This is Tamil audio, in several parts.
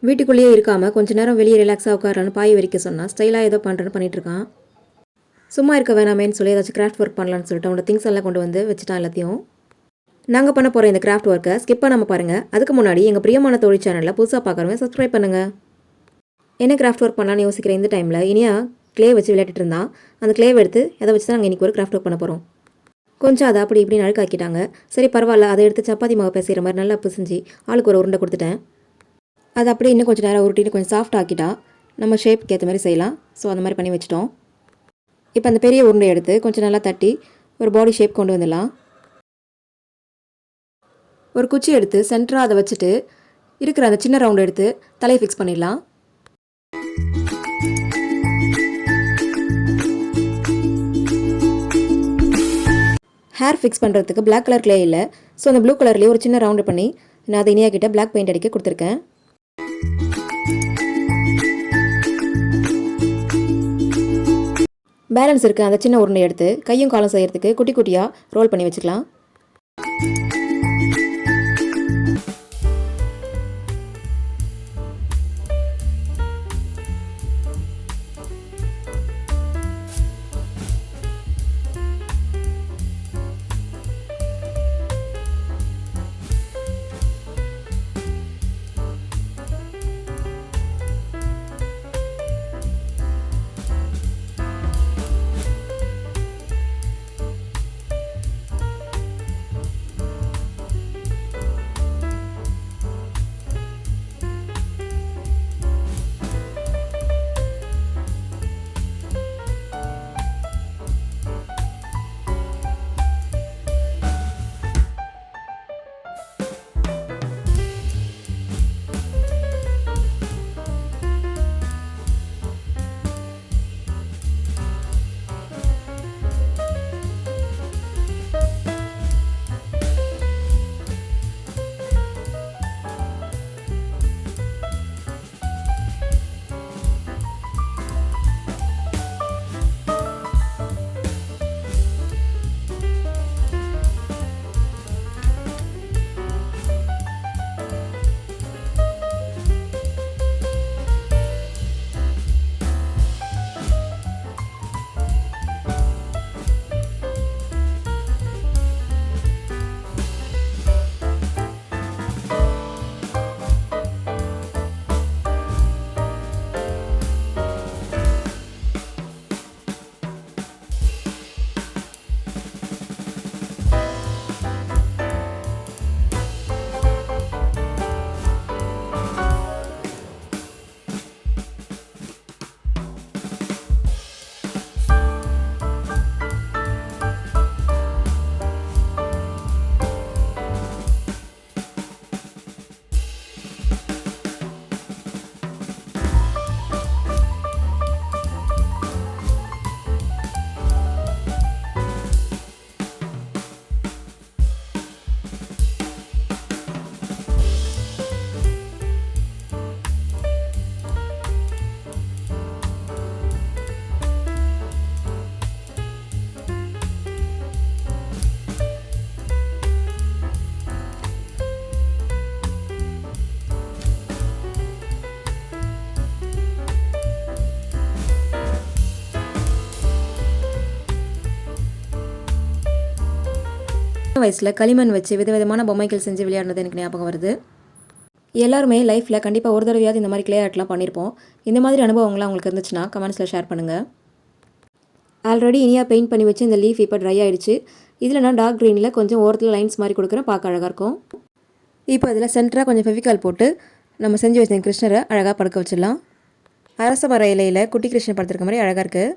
வீட்டுக்குள்ளேயே இருக்காமல் கொஞ்ச நேரம் வெளியே ரிலாக்ஸாக உட்காரலான்னு பாய் வரைக்கும் சொன்னால் ஸ்டைலாக ஏதோ பண்ணுறேன்னு பண்ணிகிட்ருக்கான். சும்மா இருக்க வேணாமேன்னு சொல்லி ஏதாச்சும் கிராஃப்ட் ஒர்க் பண்ணலான்னு சொல்லிட்டு அவனோட திங்ஸ் எல்லாம் கொண்டு வந்து வச்சுட்டான் எல்லாத்தையும். நாங்கள் பண்ண போகிற இந்த கிராஃப்ட் ஒர்க்கை ஸ்கிப் பண்ணாமல் பாருங்கள். அதுக்கு முன்னாடி எங்கள் பிரியமான தோழி சேனலில் புதுசாக பார்க்குறவங்க சப்ஸ்கிரைப் பண்ணுங்கள். என்ன கிராஃப்ட் ஒர்க் பண்ணலான்னு யோசிக்கிற இந்த டைமில் இனியா க்ளே வச்சு விளையாட்டுட்டு இருந்தான். அந்த க்ளேவை எடுத்து அதை வச்சு தான் நாங்கள் இன்றைக்கி ஒரு கிராஃப்ட் ஒர்க் பண்ண போகிறோம். கொஞ்சம் அதை அப்படி இப்படின்னு அழுக்காக்கிட்டாங்க. சரி பரவாயில்ல, அதை எடுத்து சப்பாத்தி மாவு பேசுகிற மாதிரி நல்லா பிசைஞ்சு ஆளுக்கு ஒரு உருண்டை கொடுத்துட்டேன். அது அப்படியே இன்னும் கொஞ்சம் நேரம் உருட்டிட்டு கொஞ்சம் சாஃப்ட் ஆக்கிட்டா நம்ம ஷேப்புக்கு ஏற்ற மாதிரி செய்யலாம். ஸோ அந்த மாதிரி பண்ணி வச்சிட்டோம். இப்போ அந்த பெரிய உருண்டை எடுத்து கொஞ்சம் நல்லா தட்டி ஒரு பாடி ஷேப் கொண்டு வந்துடலாம். ஒரு குச்சி எடுத்து சென்டராக அதை வச்சுட்டு இருக்கிற அந்த சின்ன ரவுண்ட் எடுத்து தலையை ஃபிக்ஸ் பண்ணிடலாம். ஹேர் ஃபிக்ஸ் பண்ணுறதுக்கு பிளாக் கலர் க்ளே இல்லை. ஸோ அந்த ப்ளூ கலர்லேயே ஒரு சின்ன ரவுண்டு பண்ணி நான் அதை இனியா கிட்ட பிளாக் பெயிண்ட் அடிக்க கொடுத்துருக்கேன். பேலன்ஸ் இருக்குது அந்த சின்ன உருண்டை எடுத்து கையும் காலம் செய்கிறதுக்கு குட்டி குட்டியாக ரோல் பண்ணி வச்சுக்கலாம். வயசில் களிமண் வச்சு விதவிதமான பொம்மைகள் செஞ்சு விளையாடுறது எனக்கு ஞாபகம் வருது. எல்லாருமே லைஃப்பில் கண்டிப்பாக ஒரு தடவையாவது இந்த மாதிரி க்ளே ஆர்ட்லாம் பண்ணியிருப்போம். இந்த மாதிரி அனுபவங்கள்லாம் உங்களுக்கு இருந்துச்சுன்னா கமெண்ட்ஸில் ஷேர் பண்ணுங்கள். ஆல்ரெடி இனியா பெயிண்ட் பண்ணி வச்சு இந்த லீஃப் இப்போ ட்ரை ஆகிடுச்சு. இதில் நான் டார்க் க்ரீனில் கொஞ்சம் ஓரத்தில் லைன்ஸ் மாதிரி கொடுக்குறேன், பார்க்க அழகாக இருக்கும். இப்போ அதில் சென்டராக கொஞ்சம் ஃபெவிகால் போட்டு நம்ம செஞ்சு வச்ச கிருஷ்ணரை அழகாக படுக்க வச்சிடலாம். அரச மர இலையில் குட்டி கிருஷ்ணர் படுத்துருக்க மாதிரி அழகாக இருக்குது.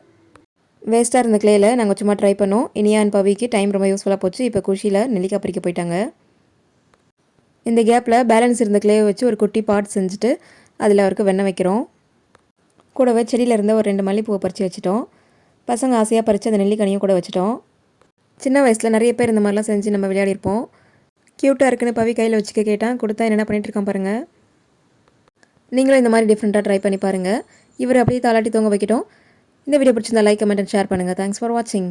வேஸ்ட்டாக இருந்த க்ளேயில் நாங்கள் சும்மா ட்ரை பண்ணோம். இனியா அண்ட் பவிக்கு டைம் ரொம்ப யூஸ்ஃபுல்லாக போச்சு. இப்போ குஷியில் நெல்லிக்காய் பறிக்க போயிட்டாங்க. இந்த கேப்பில் பேலன்ஸ் இருந்த க்ளேவை வச்சு ஒரு குட்டி பாட் செஞ்சுட்டு அதில் அவருக்கு வெண்ணெய் வைக்கிறோம். கூடவே செடியில் இருந்த ஒரு 2 மல்லிப்பூவை பறித்து வச்சுட்டோம். பசங்க ஆசையாக பறித்து அந்த நெல்லிக்கனியும் கூட வச்சுட்டோம். சின்ன வயசில் நிறைய பேர் இந்த மாதிரிலாம் செஞ்சு நம்ம விளையாடிருப்போம். க்யூட்டாக இருக்குன்னு பவி கையில் வச்சுக்க கேட்டான், கொடுத்தா என்னென்ன பண்ணிகிட்ருக்கான் பாருங்கள். நீங்களும் இந்த மாதிரி டிஃப்ரெண்ட்டாக ட்ரை பண்ணி பாருங்கள். இவர் அப்படியே தாளாட்டி தூங்க வைக்கிட்டோம். இந்த வீடியோ பிடிச்சிருந்தா லைக், கமெண்ட் அண்ட் ஷேர் பண்ணுங்கள். தேங்க்ஸ் ஃபார் வாட்சிங்.